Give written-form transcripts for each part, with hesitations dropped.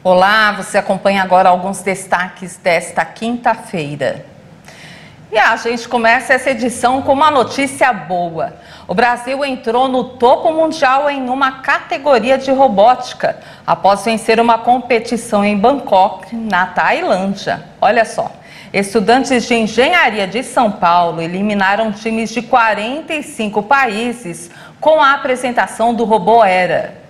Olá, você acompanha agora alguns destaques desta quinta-feira. E a gente começa essa edição com uma notícia boa. O Brasil entrou no topo mundial em uma categoria de robótica, após vencer uma competição em Bangkok, na Tailândia. Olha só, estudantes de engenharia de São Paulo eliminaram times de 45 países com a apresentação do robô Era.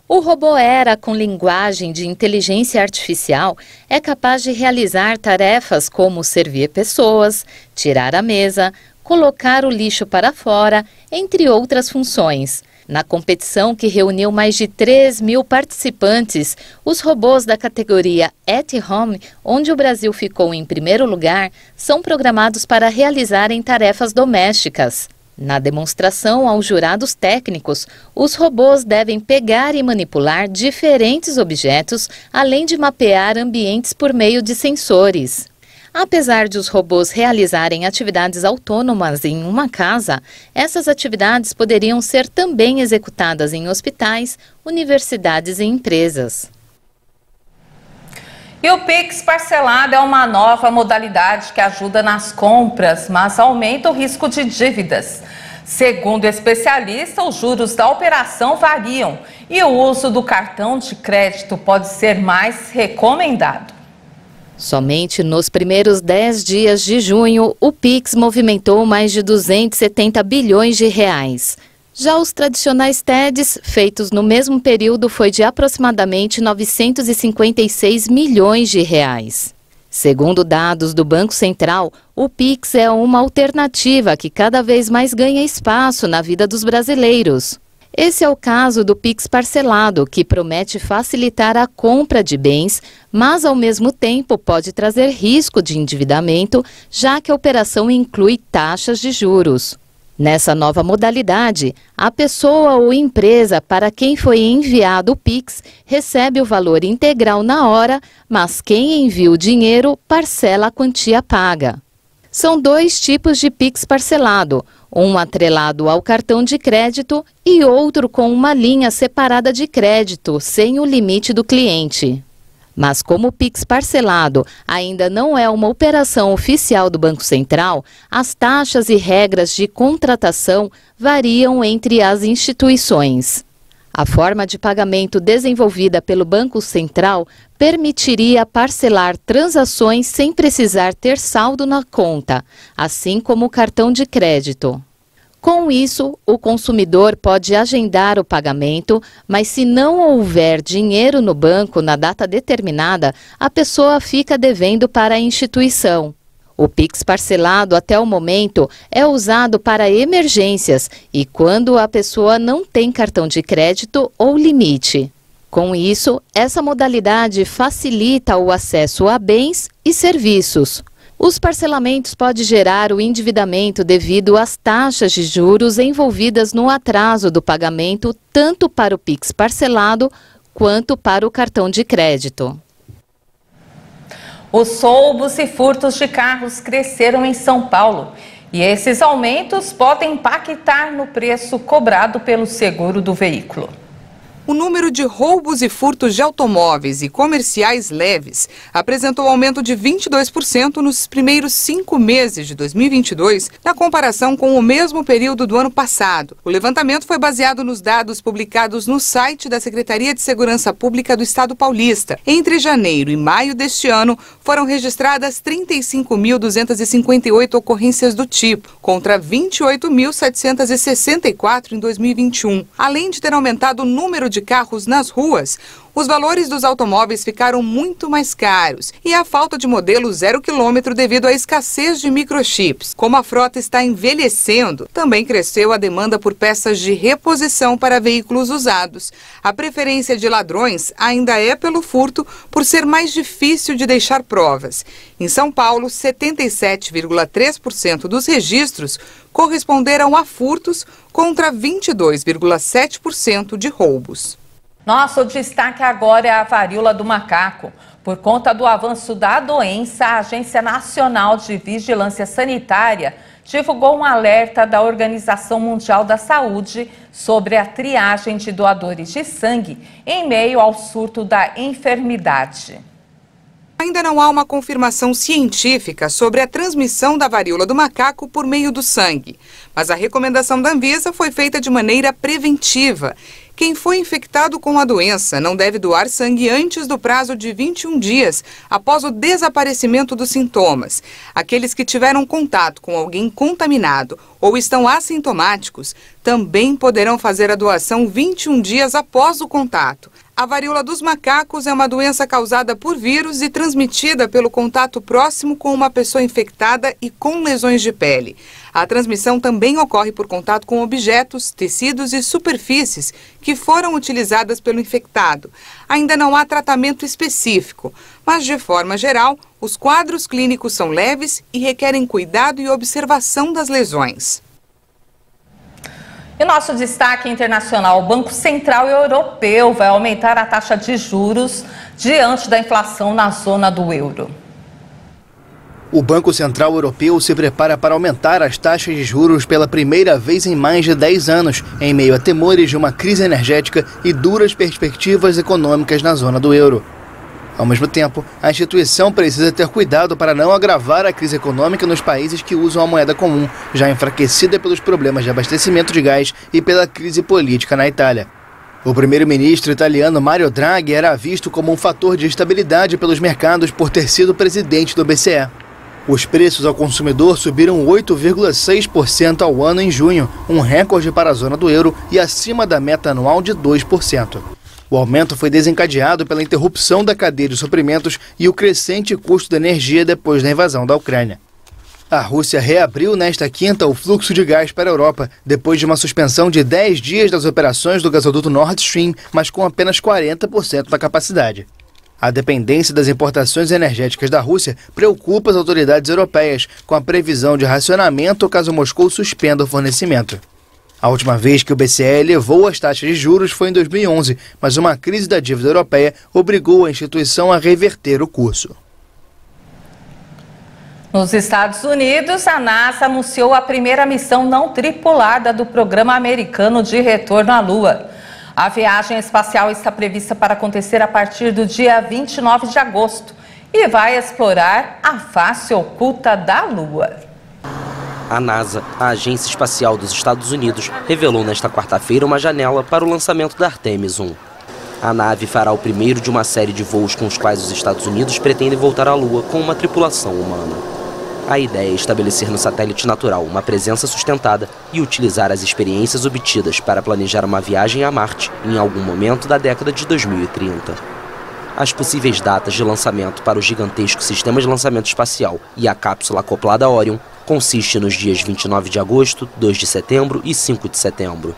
O robô Era, com linguagem de inteligência artificial, é capaz de realizar tarefas como servir pessoas, tirar a mesa, colocar o lixo para fora, entre outras funções. Na competição, que reuniu mais de 3.000 participantes, os robôs da categoria At Home, onde o Brasil ficou em primeiro lugar, são programados para realizarem tarefas domésticas. Na demonstração aos jurados técnicos, os robôs devem pegar e manipular diferentes objetos, além de mapear ambientes por meio de sensores. Apesar de os robôs realizarem atividades autônomas em uma casa, essas atividades poderiam ser também executadas em hospitais, universidades e empresas. E o Pix parcelado é uma nova modalidade que ajuda nas compras, mas aumenta o risco de dívidas. Segundo especialista, os juros da operação variam e o uso do cartão de crédito pode ser mais recomendado. Somente nos primeiros 10 dias de junho, o Pix movimentou mais de 270 bilhões de reais. Já os tradicionais TEDs, feitos no mesmo período, foi de aproximadamente 956 milhões de reais. Segundo dados do Banco Central, o Pix é uma alternativa que cada vez mais ganha espaço na vida dos brasileiros. Esse é o caso do Pix parcelado, que promete facilitar a compra de bens, mas ao mesmo tempo pode trazer risco de endividamento, já que a operação inclui taxas de juros. Nessa nova modalidade, a pessoa ou empresa para quem foi enviado o Pix recebe o valor integral na hora, mas quem envia o dinheiro parcela a quantia paga. São dois tipos de Pix parcelado, um atrelado ao cartão de crédito e outro com uma linha separada de crédito, sem o limite do cliente. Mas como o Pix parcelado ainda não é uma operação oficial do Banco Central, as taxas e regras de contratação variam entre as instituições. A forma de pagamento desenvolvida pelo Banco Central permitiria parcelar transações sem precisar ter saldo na conta, assim como o cartão de crédito. Com isso, o consumidor pode agendar o pagamento, mas se não houver dinheiro no banco na data determinada, a pessoa fica devendo para a instituição. O Pix parcelado, até o momento, é usado para emergências e quando a pessoa não tem cartão de crédito ou limite. Com isso, essa modalidade facilita o acesso a bens e serviços. Os parcelamentos podem gerar o endividamento devido às taxas de juros envolvidas no atraso do pagamento, tanto para o Pix parcelado quanto para o cartão de crédito. Os roubos e furtos de carros cresceram em São Paulo e esses aumentos podem impactar no preço cobrado pelo seguro do veículo. O número de roubos e furtos de automóveis e comerciais leves apresentou aumento de 22% nos primeiros 5 meses de 2022, na comparação com o mesmo período do ano passado. O levantamento foi baseado nos dados publicados no site da Secretaria de Segurança Pública do Estado paulista. Entre janeiro e maio deste ano, foram registradas 35.258 ocorrências do tipo, contra 28.764 em 2021. Além de ter aumentado o número de carros nas ruas, os valores dos automóveis ficaram muito mais caros e a falta de modelo 0 km devido à escassez de microchips. Como a frota está envelhecendo, também cresceu a demanda por peças de reposição para veículos usados. A preferência de ladrões ainda é pelo furto, por ser mais difícil de deixar provas. Em São Paulo, 77,3% dos registros corresponderam a furtos contra 22,7% de roubos. Nosso destaque agora é a varíola do macaco. Por conta do avanço da doença, a Agência Nacional de Vigilância Sanitária divulgou um alerta da Organização Mundial da Saúde sobre a triagem de doadores de sangue em meio ao surto da enfermidade. Ainda não há uma confirmação científica sobre a transmissão da varíola do macaco por meio do sangue, mas a recomendação da Anvisa foi feita de maneira preventiva. Quem foi infectado com a doença não deve doar sangue antes do prazo de 21 dias após o desaparecimento dos sintomas. Aqueles que tiveram contato com alguém contaminado ou estão assintomáticos também poderão fazer a doação 21 dias após o contato. A varíola dos macacos é uma doença causada por vírus e transmitida pelo contato próximo com uma pessoa infectada e com lesões de pele. A transmissão também ocorre por contato com objetos, tecidos e superfícies que foram utilizadas pelo infectado. Ainda não há tratamento específico, mas de forma geral, os quadros clínicos são leves e requerem cuidado e observação das lesões. E nosso destaque internacional, o Banco Central Europeu vai aumentar a taxa de juros diante da inflação na zona do euro. O Banco Central Europeu se prepara para aumentar as taxas de juros pela primeira vez em mais de 10 anos, em meio a temores de uma crise energética e duras perspectivas econômicas na zona do euro. Ao mesmo tempo, a instituição precisa ter cuidado para não agravar a crise econômica nos países que usam a moeda comum, já enfraquecida pelos problemas de abastecimento de gás e pela crise política na Itália. O primeiro-ministro italiano Mario Draghi era visto como um fator de estabilidade pelos mercados por ter sido presidente do BCE. Os preços ao consumidor subiram 8,6% ao ano em junho, um recorde para a zona do euro e acima da meta anual de 2%. O aumento foi desencadeado pela interrupção da cadeia de suprimentos e o crescente custo da energia depois da invasão da Ucrânia. A Rússia reabriu nesta quinta o fluxo de gás para a Europa, depois de uma suspensão de 10 dias das operações do gasoduto Nord Stream, mas com apenas 40% da capacidade. A dependência das importações energéticas da Rússia preocupa as autoridades europeias, com a previsão de racionamento caso Moscou suspenda o fornecimento. A última vez que o BCE elevou as taxas de juros foi em 2011, mas uma crise da dívida europeia obrigou a instituição a reverter o curso. Nos Estados Unidos, a NASA anunciou a primeira missão não tripulada do programa americano de retorno à Lua. A viagem espacial está prevista para acontecer a partir do dia 29 de agosto e vai explorar a face oculta da Lua. A NASA, a Agência Espacial dos Estados Unidos, revelou nesta quarta-feira uma janela para o lançamento da Artemis 1. A nave fará o primeiro de uma série de voos com os quais os Estados Unidos pretendem voltar à Lua com uma tripulação humana. A ideia é estabelecer no satélite natural uma presença sustentada e utilizar as experiências obtidas para planejar uma viagem a Marte em algum momento da década de 2030. As possíveis datas de lançamento para o gigantesco sistema de lançamento espacial e a cápsula acoplada a Orion consiste nos dias 29 de agosto, 2 de setembro e 5 de setembro.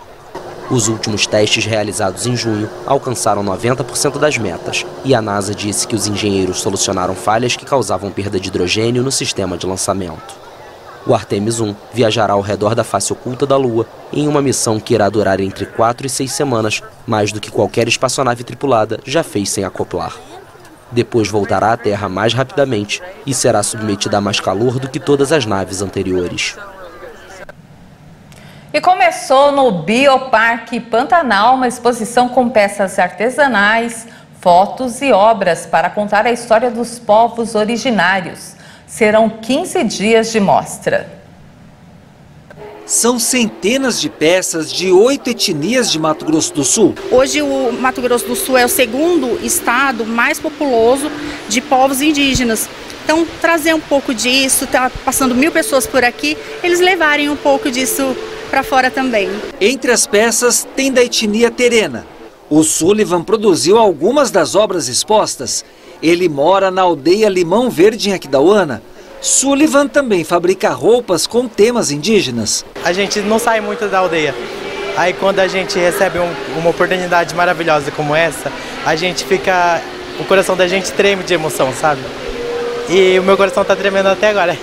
Os últimos testes realizados em junho alcançaram 90% das metas e a NASA disse que os engenheiros solucionaram falhas que causavam perda de hidrogênio no sistema de lançamento. O Artemis 1 viajará ao redor da face oculta da Lua em uma missão que irá durar entre 4 e 6 semanas, mais do que qualquer espaçonave tripulada já fez sem acoplar. Depois voltará à Terra mais rapidamente e será submetida a mais calor do que todas as naves anteriores. E começou no Bioparque Pantanal uma exposição com peças artesanais, fotos e obras para contar a história dos povos originários. Serão 15 dias de mostra. São centenas de peças de 8 etnias de Mato Grosso do Sul. Hoje o Mato Grosso do Sul é o segundo estado mais populoso de povos indígenas. Então trazer um pouco disso, tá passando 1000 pessoas por aqui, eles levarem um pouco disso para fora também. Entre as peças tem da etnia Terena. O Sullivan produziu algumas das obras expostas. Ele mora na aldeia Limão Verde em Aquidauana. Sullivan também fabrica roupas com temas indígenas. A gente não sai muito da aldeia. Aí quando a gente recebe uma oportunidade maravilhosa como essa, a gente fica... O coração da gente treme de emoção, sabe? E o meu coração está tremendo até agora,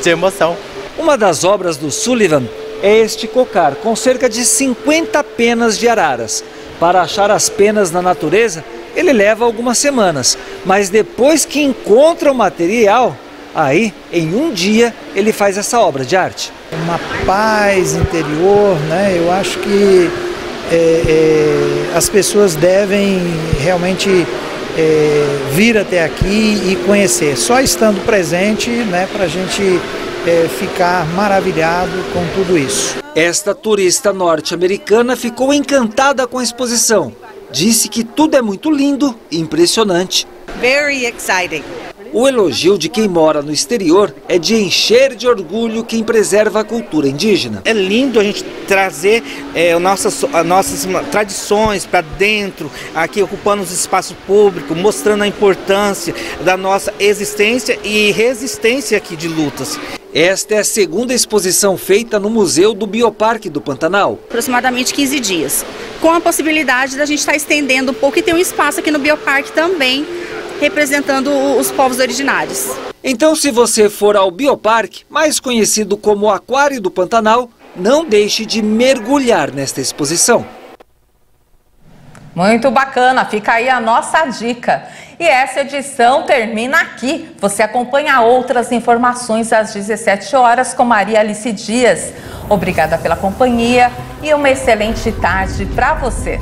de emoção. Uma das obras do Sullivan é este cocar, com cerca de 50 penas de araras. Para achar as penas na natureza, ele leva algumas semanas, mas depois que encontra o material, aí, em um dia, ele faz essa obra de arte. Uma paz interior, né? Eu acho que as pessoas devem realmente vir até aqui e conhecer. Só estando presente, né, para a gente ficar maravilhado com tudo isso. Esta turista norte-americana ficou encantada com a exposição. Disse que tudo é muito lindo e impressionante. Very exciting. O elogio de quem mora no exterior é de encher de orgulho quem preserva a cultura indígena. É lindo a gente trazer as nossas tradições para dentro, aqui ocupando os espaços públicos, mostrando a importância da nossa existência e resistência aqui de lutas. Esta é a segunda exposição feita no Museu do Bioparque do Pantanal. Aproximadamente 15 dias, com a possibilidade da gente estar estendendo um pouco e ter um espaço aqui no Bioparque também, representando os povos originários. Então, se você for ao Bioparque, mais conhecido como Aquário do Pantanal, não deixe de mergulhar nesta exposição. Muito bacana, fica aí a nossa dica. E essa edição termina aqui. Você acompanha outras informações às 17 horas com Maria Alice Dias. Obrigada pela companhia e uma excelente tarde para você.